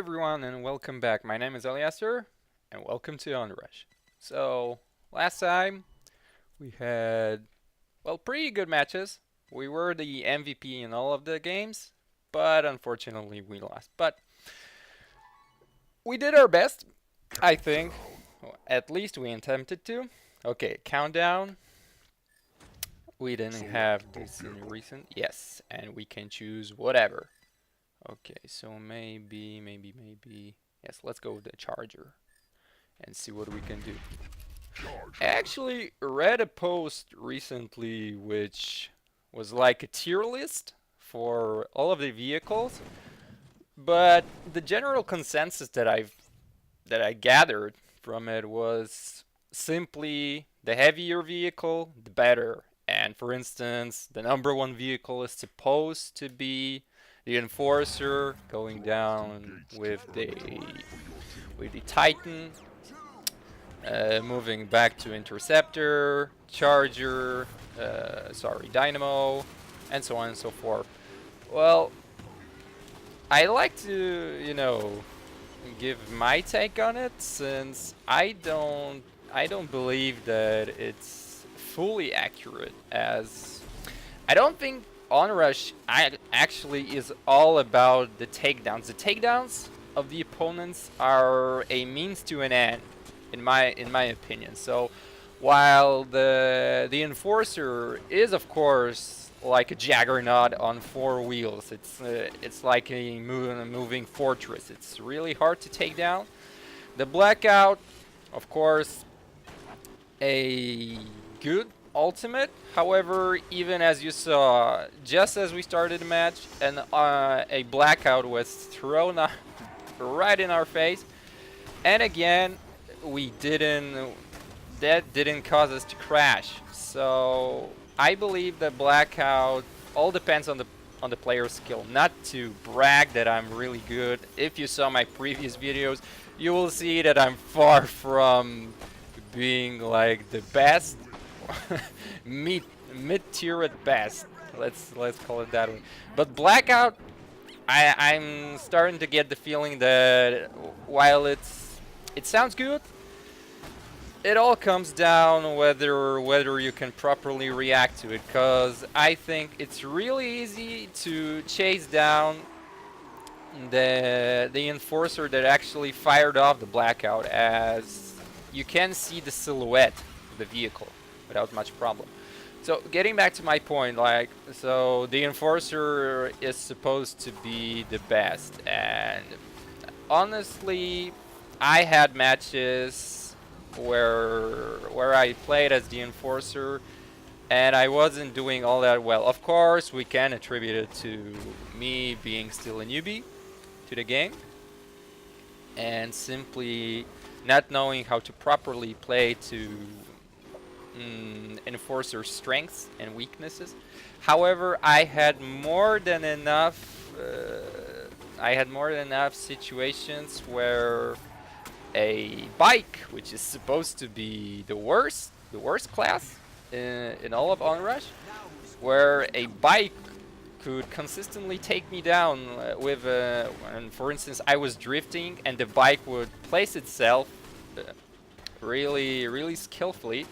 everyone and welcome back. My name is Eliasser and welcome to Onrush. So, last time we had, pretty good matches. We were the MVP in all of the games, but unfortunately we lost. But we did our best, I think. At least we attempted to. Okay, countdown. We didn't have this in recent. Yes, and we can choose whatever. Okay, so maybe. Yes, let's go with the charger and see what we can do. I actually read a post recently which was like a tier list for all of the vehicles, but the general consensus that I gathered from it was simply the heavier vehicle, the better. And for instance, the number one vehicle is supposed to be the Enforcer, going down with the Titan, moving back to Interceptor, Charger, Dynamo, and so on and so forth. Well, I like to, give my take on it, since I don't believe that it's fully accurate, as I don't think Onrush actually is all about the takedowns. The takedowns of the opponents are a means to an end, in my opinion. So while the Enforcer is of course like a juggernaut on four wheels, it's like a moving fortress. It's really hard to take down. The Blackout, of course, a good ultimate. However, even as you saw, just as we started the match, and a Blackout was thrown right in our face, and again, that didn't cause us to crash. So I believe that Blackout all depends on the player's skill. Not to brag that I'm really good. If you saw my previous videos, you will see that I'm far from being like the best, mid tier at best. Let's call it that way. But Blackout, I'm starting to get the feeling that while it sounds good, it all comes down whether you can properly react to it. Cause I think it's really easy to chase down the Enforcer that actually fired off the Blackout, as you can see the silhouette of the vehicle without much problem. So getting back to my point, so the Enforcer is supposed to be the best, and honestly, I had matches where I played as the Enforcer and I wasn't doing all that well. Of course, we can attribute it to me being still a newbie to the game and simply not knowing how to properly play to Enforcer strengths and weaknesses. However, I had more than enough situations where a bike, which is supposed to be the worst class in all of Onrush, where a bike could consistently take me down and for instance I was drifting and the bike would place itself really skillfully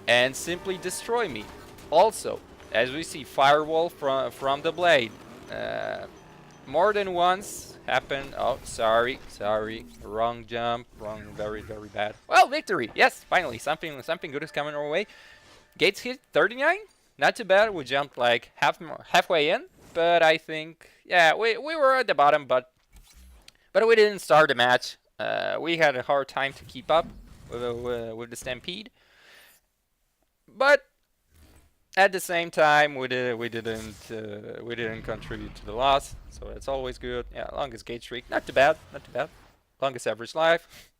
and simply destroy me. Also, as we see, firewall from the blade. More than once happened. Oh, sorry, wrong jump, very bad. Well, victory. Yes, finally, something good is coming our way. Gates hit 39. Not too bad. We jumped like halfway in, but I think we were at the bottom, but we didn't start the match. We had a hard time to keep up with the Stampede, but at the same time, we didn't contribute to the loss, so that's always good. Yeah, longest gate streak, not too bad. Longest average life.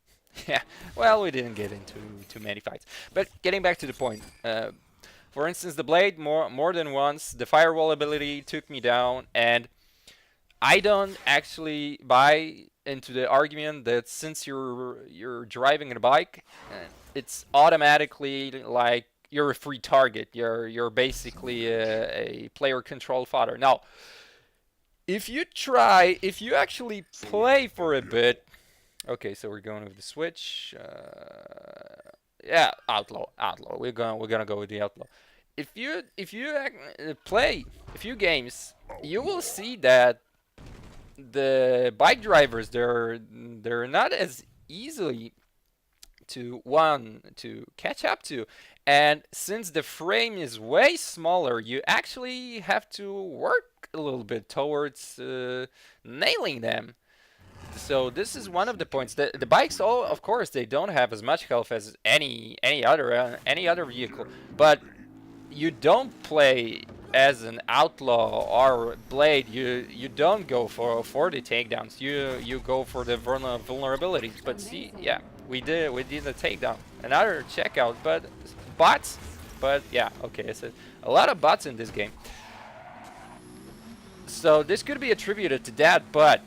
Yeah, well, we didn't get into too many fights. But getting back to the point, for instance, the blade more than once, the firewall ability took me down, and I don't actually buy into the argument that since you're driving a bike, it's automatically like you're a free target. You're basically a player control fodder. Now, if you actually play for a bit. Okay, so we're going with the switch. Yeah, outlaw. We're gonna go with the outlaw. If you play a few games, you will see that the bike drivers they're not as easily to catch up to, and since the frame is way smaller, you actually have to work a little bit towards nailing them. So this is one of the points. The bikes, all of course, they don't have as much health as any other vehicle, but you don't play as an outlaw or blade. You don't go for the takedowns. You go for the vulnerabilities. But see, yeah, we did a takedown, another checkout, but bots. But yeah, okay, so a lot of bots in this game. So this could be attributed to that, but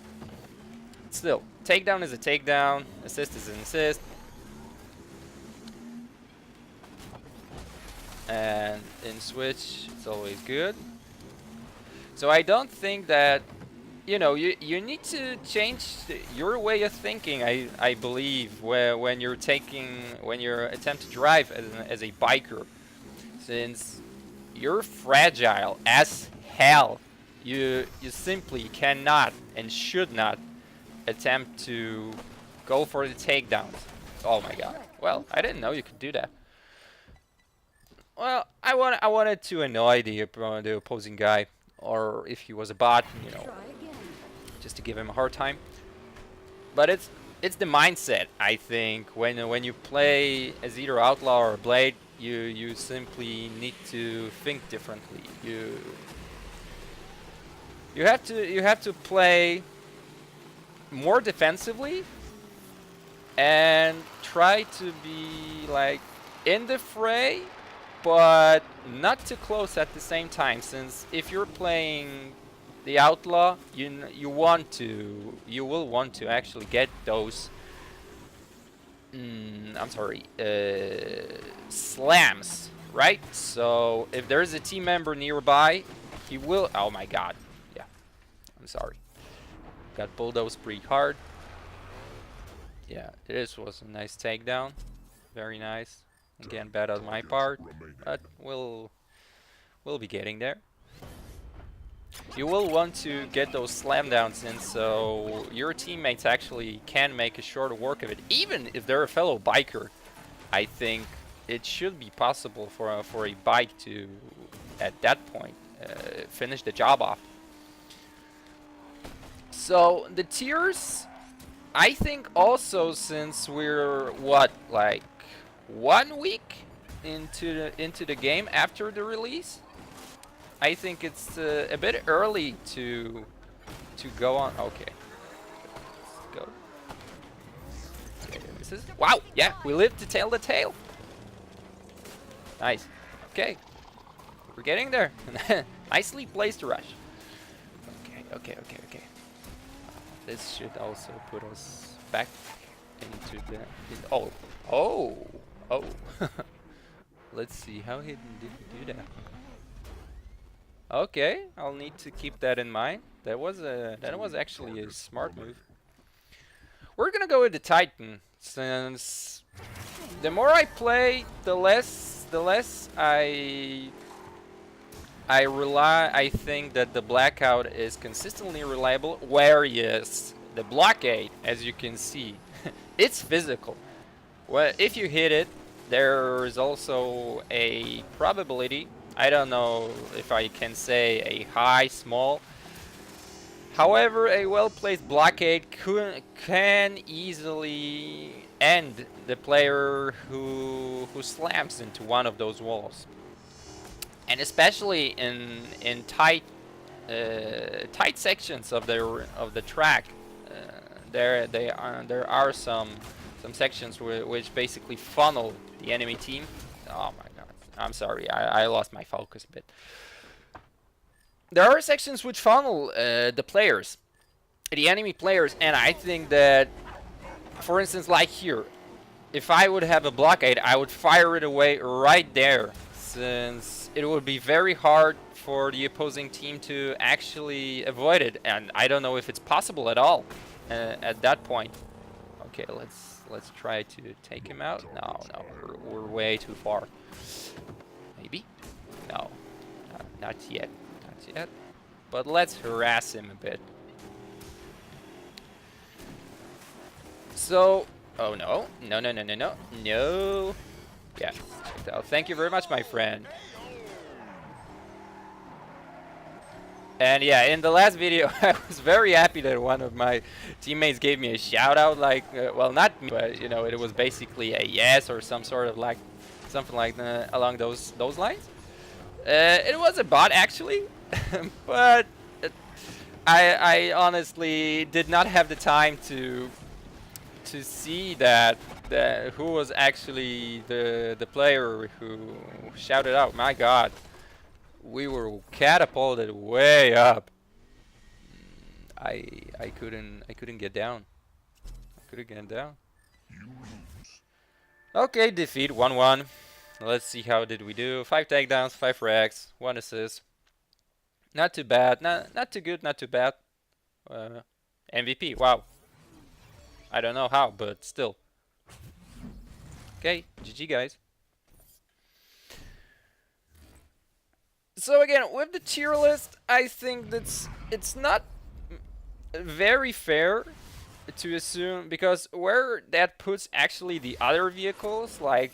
still, takedown is a takedown, assist is an assist. And in Switch, it's always good. So I don't think that, you need to change your way of thinking, I believe, when you're attempt to drive as a biker. Since you're fragile as hell, you simply cannot and should not attempt to go for the takedowns. Oh my god. Well, I didn't know you could do that. Well, I wanted to annoy the opposing guy, or if he was a bot, just to give him a hard time. But it's the mindset, I think. When you play as either outlaw or blade, you simply need to think differently. You have to play more defensively and try to be like in the fray, but not too close at the same time. Since if you're playing the outlaw, you will want to actually get those slams, right? So if there's a team member nearby, he will. Oh my god, yeah. I'm sorry. Got bulldozed pretty hard. Yeah, this was a nice takedown. Very nice. Again, bad on my part, but we'll be getting there. You will want to get those slam downs in so your teammates actually can make a short work of it. Even if they're a fellow biker, I think it should be possible for a bike to, at that point, finish the job off. So the tiers, I think also, since we're like 1 week into the game after the release, I think it's a bit early to go on. Okay, let's go. Okay, this is wow. Yeah, we lived to tell the tale. Nice. Okay, we're getting there. Nicely placed, Rush. Okay. This should also put us back into the. Oh. Let's see, how did he do that? Okay, I'll need to keep that in mind. That was actually a smart move. We're gonna go with the Titan, since the more I play, the less I think that the blackout is consistently reliable, whereas the blockade, as you can see, it's physical. Well, if you hit it, there's also a probability. I don't know if I can say a high, small. However, a well-placed blockade can easily end the player who slams into one of those walls. And especially in tight sections of the track, there are some sections which basically funnel the enemy team. Oh my god, I'm sorry, I lost my focus a bit. There are sections which funnel the enemy players, and I think that, for instance, like here, if I would have a blockade, I would fire it away right there, since it would be very hard for the opposing team to actually avoid it, and I don't know if it's possible at all at that point. Okay, let's try to take him out. No, we're way too far. Maybe? No, not yet, not yet. But let's harass him a bit. So, oh no, no. Yeah, checked out. Thank you very much, my friend. And yeah, in the last video, I was very happy that one of my teammates gave me a shout out, like, well, not me, but, you know, it was basically a yes or some sort of like, something like along those lines. It was a bot, actually, but I honestly did not have the time to see that who was actually the player who shouted out. My God. We were catapulted way up. I couldn't get down. Okay, defeat 1-1. Let's see how did we do. 5 takedowns, 5 frags, 1 assist. Not too bad. Not too good. Not too bad. MVP. Wow. I don't know how, but still. Okay, GG guys. So again, with the tier list, I think it's not very fair to assume, because where that puts actually the other vehicles, like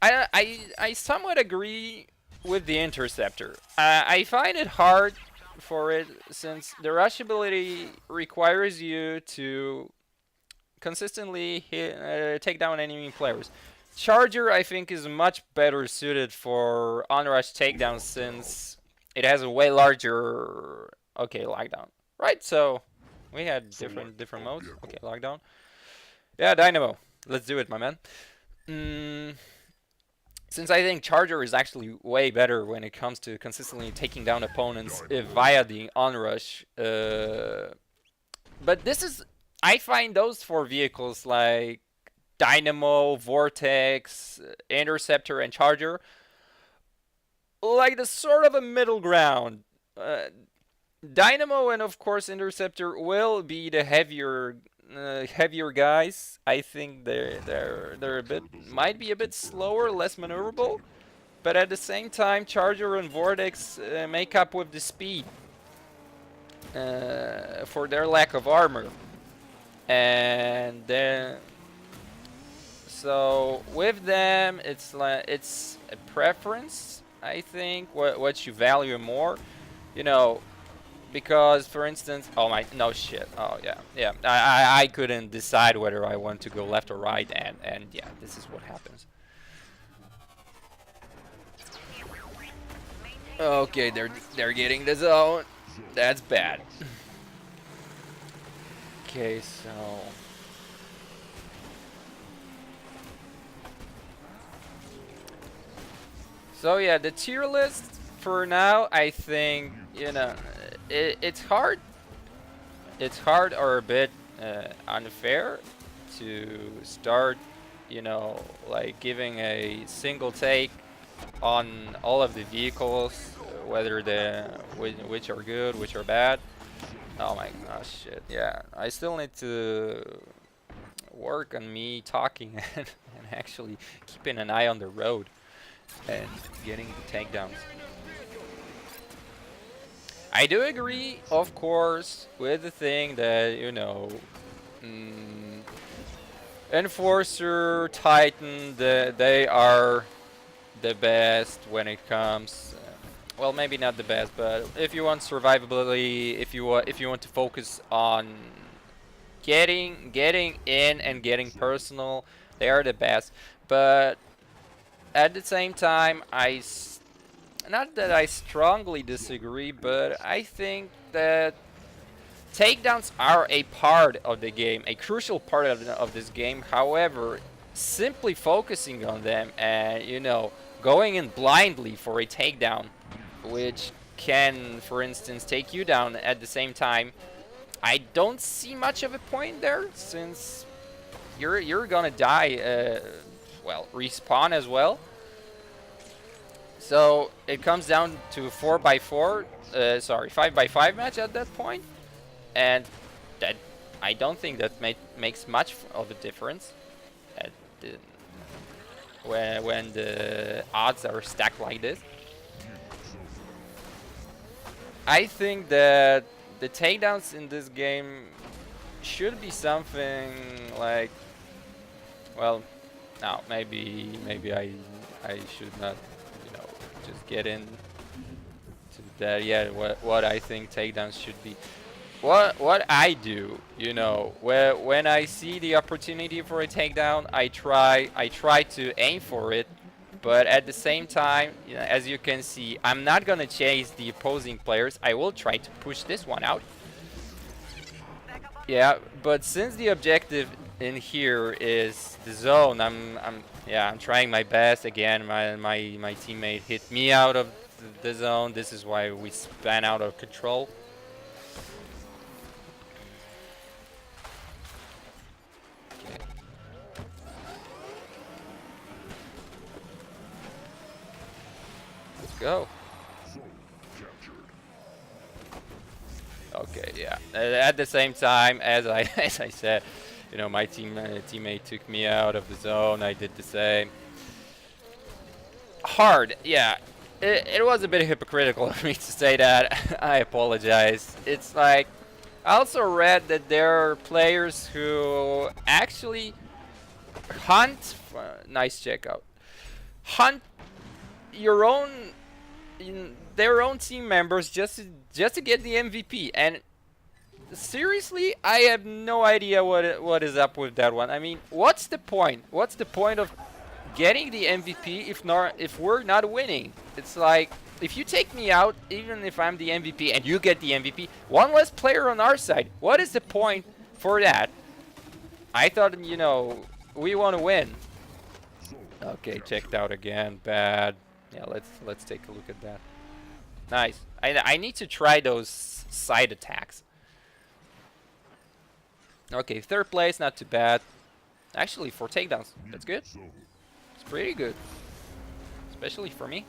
I somewhat agree with the Interceptor. I find it hard for it, since the rush ability requires you to consistently take down enemy players. Charger, I think, is much better suited for Onrush takedowns, since it has a way larger lockdown. Right, so we had different modes. Okay, lockdown. Yeah, Dynamo. Let's do it, my man. Since I think Charger is actually way better when it comes to consistently taking down opponents via the Onrush. But this is, I find those 4 vehicles, like Dynamo, Vortex, Interceptor, and Charger, like the sort of a middle ground. Dynamo and of course Interceptor will be the heavier guys. I think they're a bit, might be a bit slower, less maneuverable, but at the same time Charger and Vortex make up with the speed for their lack of armor. And then so with them, it's a preference, I think, what you value more, you know, because for instance, oh my, no shit, oh yeah, I couldn't decide whether I want to go left or right, and yeah, this is what happens. Okay, they're getting the zone. That's bad. Okay, so yeah, the tier list for now, I think, you know, it's hard or a bit unfair to start, you know, like giving a single take on all of the vehicles, whether which are good, which are bad. Oh my gosh, shit. Yeah, I still need to work on me talking and actually keeping an eye on the road and getting the takedowns. I do agree, of course, with the thing that, you know, Enforcer, Titan, they are the best when it comes. Well, maybe not the best, but if you want survivability, if you want to focus on getting in and getting personal, they are the best. But at the same time, not that I strongly disagree, but I think that takedowns are a part of the game, a crucial part of this game. However, simply focusing on them and, you know, going in blindly for a takedown, which can, for instance, take you down at the same time, I don't see much of a point there, since you're gonna die, well, respawn as well. So it comes down to 4x4, sorry, 5x5 match at that point, and that I don't think that makes much of a difference at the, when the odds are stacked like this. I think that the takedowns in this game should be something like, well, no, maybe I should not, just get in to that. Yeah, what I think takedowns should be. What I do, when I see the opportunity for a takedown, I try to aim for it, but at the same time, as you can see, I'm not gonna chase the opposing players. I will try to push this one out. Yeah, but since the objective in here is the zone, I'm trying my best. Again, my teammate hit me out of the zone. This is why we span out of control. Okay. Let's go. Okay, yeah. At the same time, as I as I said, my teammate took me out of the zone. I did the same. Hard, yeah. It was a bit hypocritical of me to say that. I apologize. It's like, I also read that there are players who actually hunt. Nice checkout. Hunt your own, their own team members just to get the MVP. And seriously, I have no idea what is up with that one. I mean, what's the point? What's the point of getting the MVP if we're not winning? It's like, if you take me out, even if I'm the MVP and you get the MVP, one less player on our side. What is the point for that? I thought, we want to win. Okay, checked out again. Bad. Yeah, let's take a look at that. Nice. I need to try those side attacks. Okay, third place, not too bad. Actually, 4 takedowns. That's good. It's pretty good. Especially for me.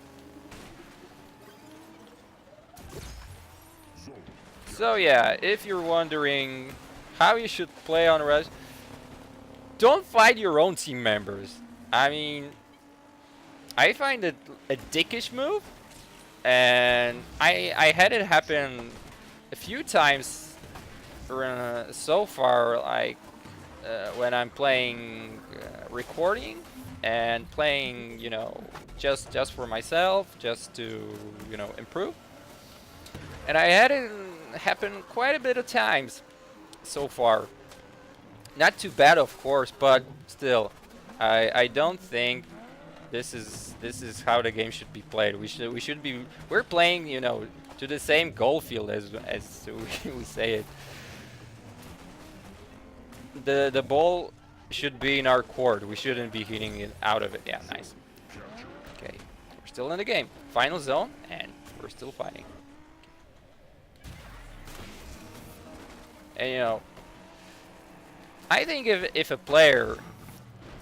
So yeah, if you're wondering how you should play Onrush, don't fight your own team members. I mean, I find it a dickish move, and I had it happen a few times so far, like when I'm playing recording and playing, just for myself, just to, improve. And I had it happen quite a bit of times so far. Not too bad, of course, but still, I don't think this is how the game should be played. We're playing, to the same goal field as we say it. The ball should be in our court. We shouldn't be hitting it out of it. Yeah, nice. Okay, we're still in the game. Final zone, and we're still fighting. And I think if a player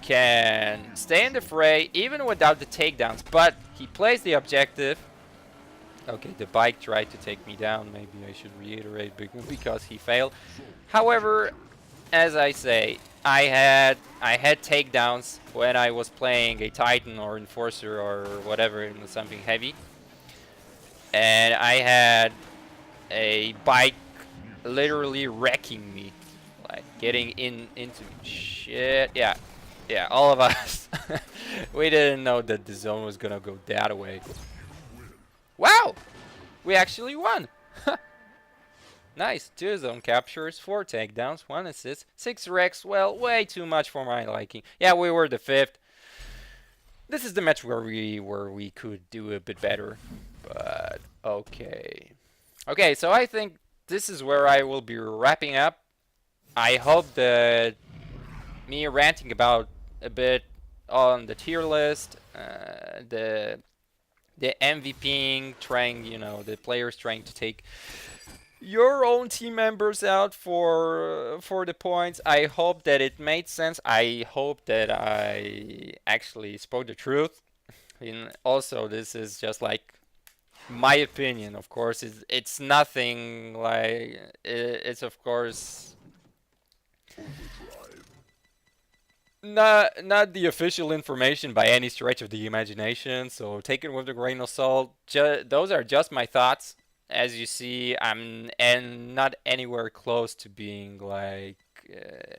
can stay in the fray even without the takedowns, but he plays the objective. Okay, the bike tried to take me down. Maybe I should reiterate because he failed. However, as I say, I had takedowns when I was playing a Titan or Enforcer or whatever, something heavy, and I had a bike literally wrecking me, like getting into me. Shit, yeah, all of us. We didn't know that the zone was gonna go that way. Wow, we actually won. Nice. 2 zone captures, 4 takedowns, 1 assist, 6 wrecks. Well, way too much for my liking. Yeah, we were the 5th. This is the match where we could do a bit better. But okay. Okay, so I think this is where I will be wrapping up. I hope that me ranting about a bit on the tier list, the MVPing, trying, the players trying to take your own team members out for the points. I hope that it made sense. I hope that I actually spoke the truth. And also, this is just like my opinion. Of course, it's nothing like it's of course not the official information by any stretch of the imagination. So take it with a grain of salt. Those are just my thoughts. As you see, I'm and not anywhere close to being like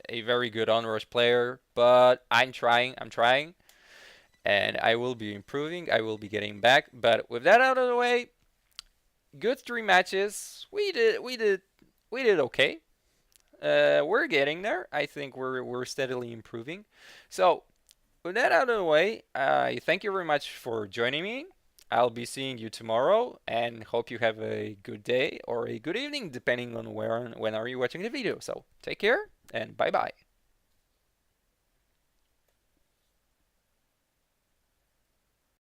a very good Onrush player, but I'm trying. I'm trying, and I will be improving. I will be getting back. But with that out of the way, good 3 matches. We did okay. We're getting there. I think we're steadily improving. So with that out of the way, I thank you very much for joining me. I'll be seeing you tomorrow, and hope you have a good day or a good evening, depending on when are you watching the video. So take care and bye bye.